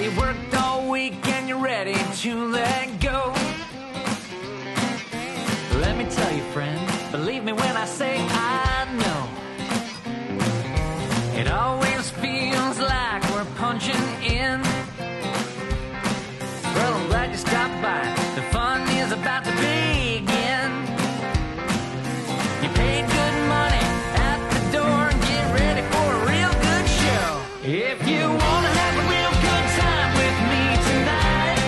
you worked all week and you're ready to let go. Let me tell you, friend, believe me when I say I know. It always feels like we're punching in. Well, I'm glad you stopped by. The fun is about to begin. You paid good money at the door and get ready for a real good show. If you want to have a real good time with me tonight,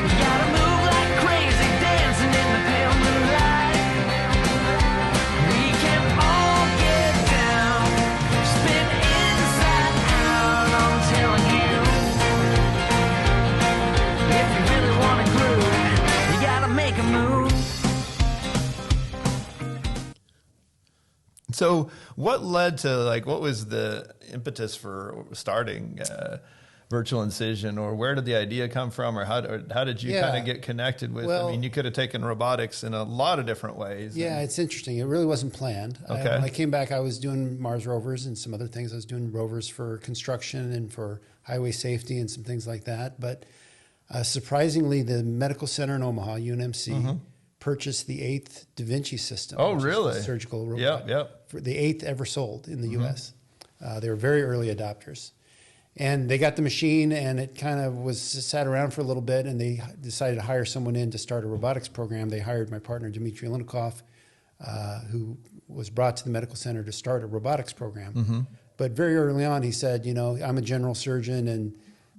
you gotta move like crazy, dancing in the pale moonlight. We can all get down, spin inside out, I'm telling you. If you really want to groove, you gotta make a move. So what led to, like, what was the impetus for starting Virtual Incision, or where did the idea come from, or how did you kind of get connected with, I mean, you could have taken robotics in a lot of different ways. Yeah, it's interesting. It really wasn't planned. Okay. When I came back, I was doing Mars rovers and some other things. I was doing rovers for construction and for highway safety and some things like that. But surprisingly, the medical center in Omaha, UNMC, purchased the 8th Da Vinci system. Oh, which is really? the surgical robot. Yep. For the 8th ever sold in the U.S. They were very early adopters. And they got the machine, and it kind of was sat around for a little bit, and they decided to hire someone in to start a robotics program. They hired my partner, Dmitry Linikov, who was brought to the medical center to start a robotics program. But very early on, he said, you know, I'm a general surgeon, and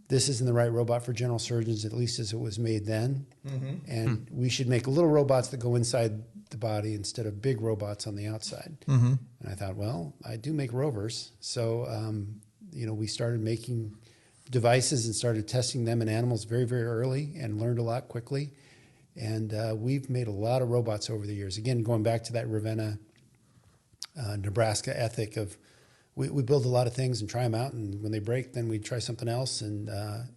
this isn't the right robot for general surgeons, at least as it was made then. And we should make little robots that go inside the body instead of big robots on the outside. And I thought, well, I do make rovers. So, you know, we started making devices and started testing them in animals very, very early and learned a lot quickly. And we've made a lot of robots over the years. Again, going back to that Ravenna, Nebraska ethic of we build a lot of things and try them out, and when they break, then we try something else and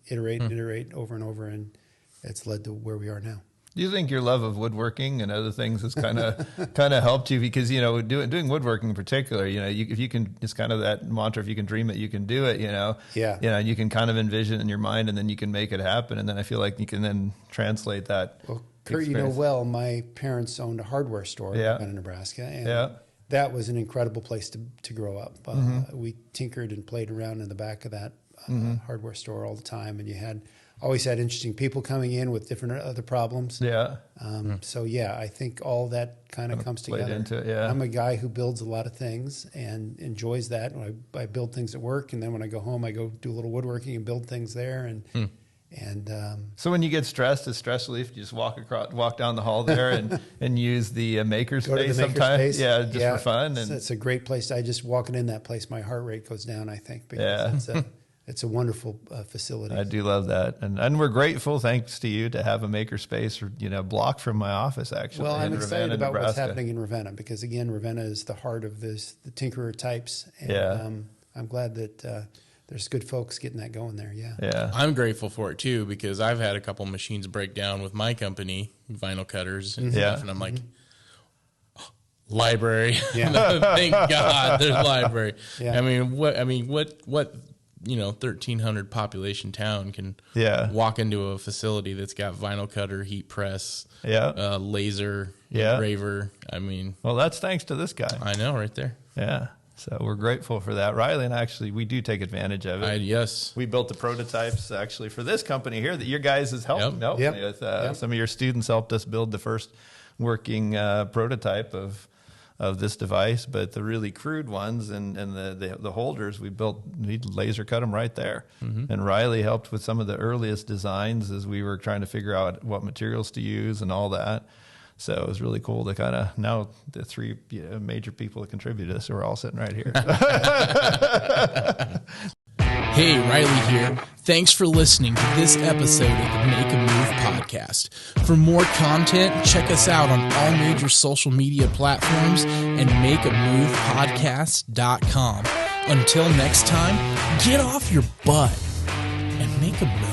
iterate and iterate over and over, and it's led to where we are now. Do you think your love of woodworking and other things has kind of helped you? Because, you know, doing woodworking in particular, you know, if you can, it's kind of that mantra, if you can dream it, you can do it, you know. Yeah. You know, and you can kind of envision it in your mind, and then you can make it happen. And then I feel like you can then translate that. Well, Kurt, you know well, my parents owned a hardware store in Nebraska, and that was an incredible place to grow up. We tinkered and played around in the back of that hardware store all the time, and you always had interesting people coming in with different other problems. So yeah, I think all that kind of comes together. Into it, I'm a guy who builds a lot of things and enjoys that. I build things at work, and then when I go home, I go do a little woodworking and build things there. And so when you get stressed, as stress relief, you just walk down the hall there and use the makerspace sometimes. For fun. And it's a great place. I just walking in that place, my heart rate goes down, I think, because it's a wonderful facility. I do love that, and we're grateful, thanks to you, to have a makerspace, block from my office. Actually, well, I'm excited about Nebraska. What's happening in Ravenna, because again, Ravenna is the heart of the tinkerer types, and I'm glad that. There's good folks getting that going there, I'm grateful for it, too, because I've had a couple machines break down with my company, vinyl cutters and stuff, and I'm like, library. Thank God there's library. I mean, what 1,300 population town can walk into a facility that's got vinyl cutter, heat press, laser, engraver. I mean. Well, that's thanks to this guy. I know, right there. Yeah. So we're grateful for that. Riley and actually, we do take advantage of it. Yes. We built the prototypes actually for this company here that your guys has helped with. Some of your students helped us build the first working prototype of this device, but the really crude ones and the holders we laser cut them right there. And Riley helped with some of the earliest designs as we were trying to figure out what materials to use and all that. So it was really cool to kind of, now the three major people that contribute to this are all sitting right here. Hey, Riley here. Thanks for listening to this episode of the Make a Move podcast. For more content, check us out on all major social media platforms and makeamovepodcast.com. Until next time, get off your butt and make a move.